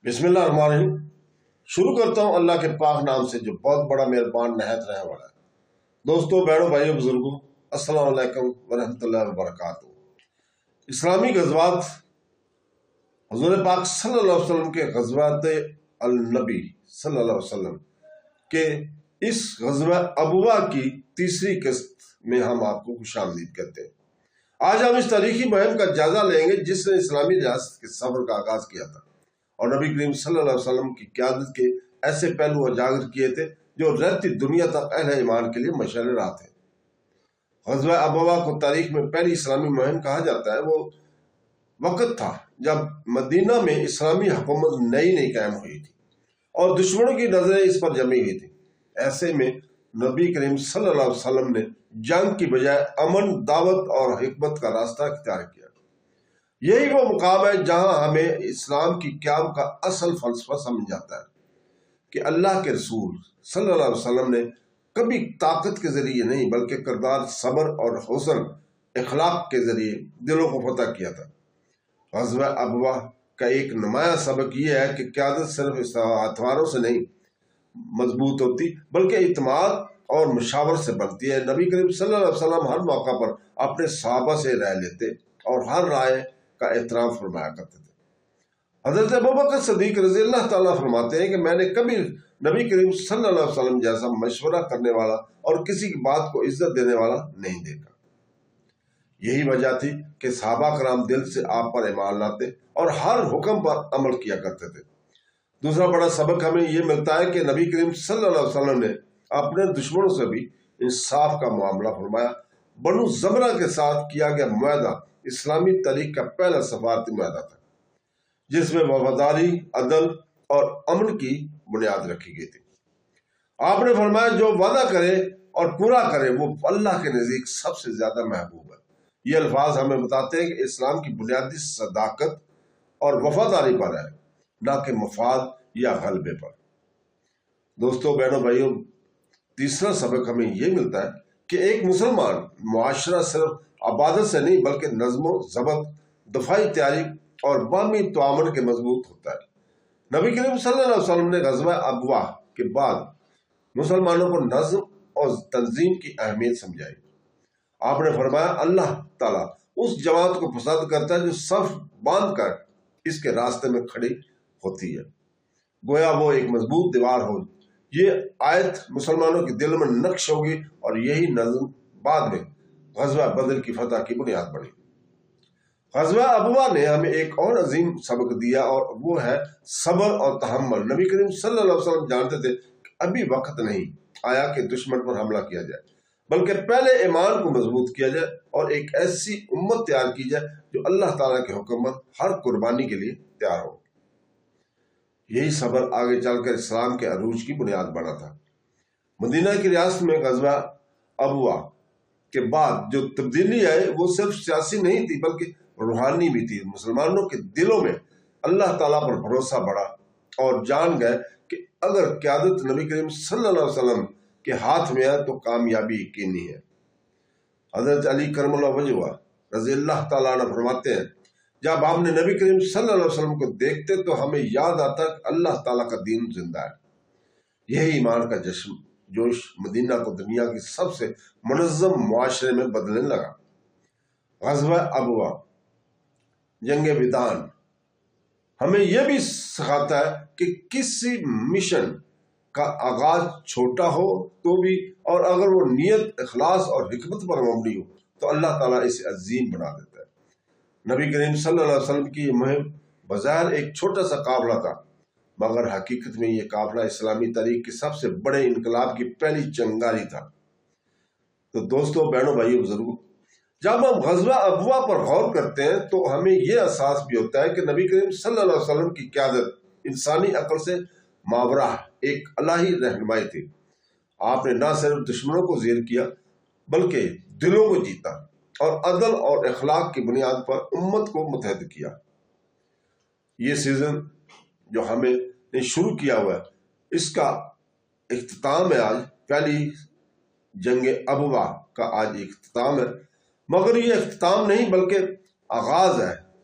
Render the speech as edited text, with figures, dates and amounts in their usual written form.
بسم اللہ الرحمن الرحیم۔ شروع کرتا ہوں اللہ کے پاک نام سے جو بہت بڑا مہربان نہایت رحم والا ہے۔ دوستوں، بہنوں، بھائیوں، بزرگوں، السلام علیکم ورحمۃ اللہ وبرکاتہ۔ اسلامی غزوات، حضور پاک صلی اللہ علیہ وسلم کے غزوات النبی صلی اللہ علیہ وسلم کے اس غزوہ ابوا کی تیسری قسط میں ہم آپ کو خوش آمدید کہتے ہیں۔ آج ہم اس تاریخی مہم کا جائزہ لیں گے جس نے اسلامی ریاست کے سفر کا آغاز کیا تھا اور نبی کریم صلی اللہ علیہ وسلم کی قیادت کے ایسے پہلو اجاگر کیے تھے جو رہتی دنیا تک اہل ایمان کے لیے مشعل راہ تھے۔ غزوہ ابوا کو تاریخ میں پہلی اسلامی مہم کہا جاتا ہے۔ وہ وقت تھا جب مدینہ میں اسلامی حکومت نئی قائم ہوئی تھی اور دشمنوں کی نظریں اس پر جمی ہوئی تھی۔ ایسے میں نبی کریم صلی اللہ علیہ وسلم نے جنگ کی بجائے امن، دعوت اور حکمت کا راستہ اختیار کیا۔ یہی وہ مقام ہے جہاں ہمیں اسلام کی قیام کا اصل فلسفہ سمجھ جاتا ہے کہ اللہ کے رسول صلی اللہ علیہ وسلم نے کبھی طاقت کے ذریعے نہیں بلکہ کردار، صبر اور حسن اخلاق کے ذریعے دلوں کو فتح کیا تھا۔ غزوہ ابوا کا ایک نمایاں سبق یہ ہے کہ قیادت صرف ہتھیاروں سے نہیں مضبوط ہوتی بلکہ اعتماد اور مشاورت سے بنتی ہے۔ نبی کریم صلی اللہ علیہ وسلم ہر موقع پر اپنے صحابہ سے رائے لیتے اور ہر رائے کا احترام فرمایا کرتے تھے۔ حضرت ابوبکر صدیق رضی اللہ تعالیٰ فرماتے ہیں کہ میں نے کبھی نبی کریم صلی اللہ علیہ وسلم جیسا مشورہ کرنے والا اور کسی کی بات کو عزت دینے والا نہیں دیکھا۔ یہی وجہ تھی کہ صحابہ کرام دل سے آپ پر ایمان لاتے اور ہر حکم پر عمل کیا کرتے تھے۔ دوسرا بڑا سبق ہمیں یہ ملتا ہے کہ نبی کریم صلی اللہ علیہ وسلم نے اپنے دشمنوں سے بھی انصاف کا معاملہ فرمایا۔ بنو زمرہ کے ساتھ کیا گیا معاہدہ اسلامی تاریخ کا پہلا سفارتی معاہدہ تھا جس میں وفاداری، عدل اور امن کی بنیاد رکھی گئی تھی۔ آپ نے فرمایا جو وعدہ کرے اور پورا کرے وہ اللہ کے نزدیک سب سے زیادہ محبوب ہے۔ یہ الفاظ ہمیں بتاتے ہیں کہ اسلام کی بنیادی صداقت اور وفاداری پر ہے، نہ کہ مفاد یا غلبے پر۔ دوستوں، بہنوں، بھائیوں، تیسرا سبق ہمیں یہ ملتا ہے کہ ایک مسلمان معاشرہ صرف عبادت سے نہیں بلکہ نظم و ضبط، دفاعی تیاری اور باہمی تعاون کے مضبوط ہوتا ہے۔ نبی کریم صلی اللہ علیہ وسلم نے غزوہ ابوا کے بعد مسلمانوں کو نظم اور تنظیم کی اہمیت سمجھائی۔ آپ نے فرمایا اللہ تعالیٰ اس جماعت کو پسند کرتا ہے جو صف باندھ کر اس کے راستے میں کھڑی ہوتی ہے، گویا وہ ایک مضبوط دیوار ہو۔ یہ آیت مسلمانوں کے دل میں نقش ہوگی اور یہی نظم بعد میں غزوہ بدر کی فتح کی بنیاد بنی۔ غزوہ ابوا نے ہمیں ایک اور عظیم سبق دیا اور وہ ہے صبر اور تحمل۔ نبی کریم صلی اللہ علیہ وسلم جانتے تھے کہ ابھی وقت نہیں آیا کہ دشمن پر حملہ کیا جائے بلکہ پہلے ایمان کو مضبوط کیا جائے اور ایک ایسی امت تیار کی جائے جو اللہ تعالیٰ کے حکم پر ہر قربانی کے لیے تیار ہو۔ یہی صبر آگے چل کر اسلام کے عروج کی بنیاد بنا تھا۔ مدینہ کی ریاست میں غزوہ ابوا کے بعد جو تبدیلی آئی وہ صرف سیاسی نہیں تھی بلکہ روحانی بھی تھی۔ مسلمانوں کے دلوں میں اللہ تعالیٰ پر بھروسہ بڑھا اور جان گئے کہ اگر قیادت نبی کریم صلی اللہ علیہ وسلم کے ہاتھ میں ہے تو کامیابی یقینی ہے۔ حضرت علی کرم اللہ وجہہ رضی اللہ تعالیٰ عنہ فرماتے ہیں جب ہم نے نبی کریم صلی اللہ علیہ وسلم کو دیکھتے تو ہمیں یاد آتا کہ اللہ تعالیٰ کا دین زندہ ہے۔ یہی ایمان کا جوش مدینہ کو دنیا کی سب سے منظم معاشرے میں بدلنے لگا۔ غزوہ ابوا، جنگ ودان، ہمیں یہ بھی سکھاتا ہے کہ کسی مشن کا آغاز چھوٹا ہو تو بھی اور اگر وہ نیت، اخلاص اور حکمت پر مبنی ہو تو اللہ تعالیٰ اسے عظیم بنا دیتا ہے۔ نبی کریم صلی اللہ علیہ وسلم کی یہ مہم بظاہر ایک چھوٹا سا قافلہ تھا مگر حقیقت میں یہ قافلہ اسلامی تاریخ کے سب سے بڑے انقلاب کی پہلی چنگاری تھا۔ تو دوستوں، بہنوں، بھائیوں، بزرگوں، جب ہم غزوہ ابوا پر غور کرتے ہیں تو ہمیں یہ احساس بھی ہوتا ہے کہ نبی کریم صلی اللہ علیہ وسلم کی قیادت انسانی عقل سے ماورا ایک الہی رہنمائی تھی۔ آپ نے نہ صرف دشمنوں کو زیر کیا بلکہ دلوں کو جیتا اور عدل اور اخلاق کی بنیاد پر امت کو متحد کیا۔ یہ سیزن جو ہمیں شروع کیا ہوا ہے اس کا اختتام ہے آج، پہلی جنگ ابوا کا آج اختتام ہے، مگر یہ اختتام نہیں بلکہ آغاز ہے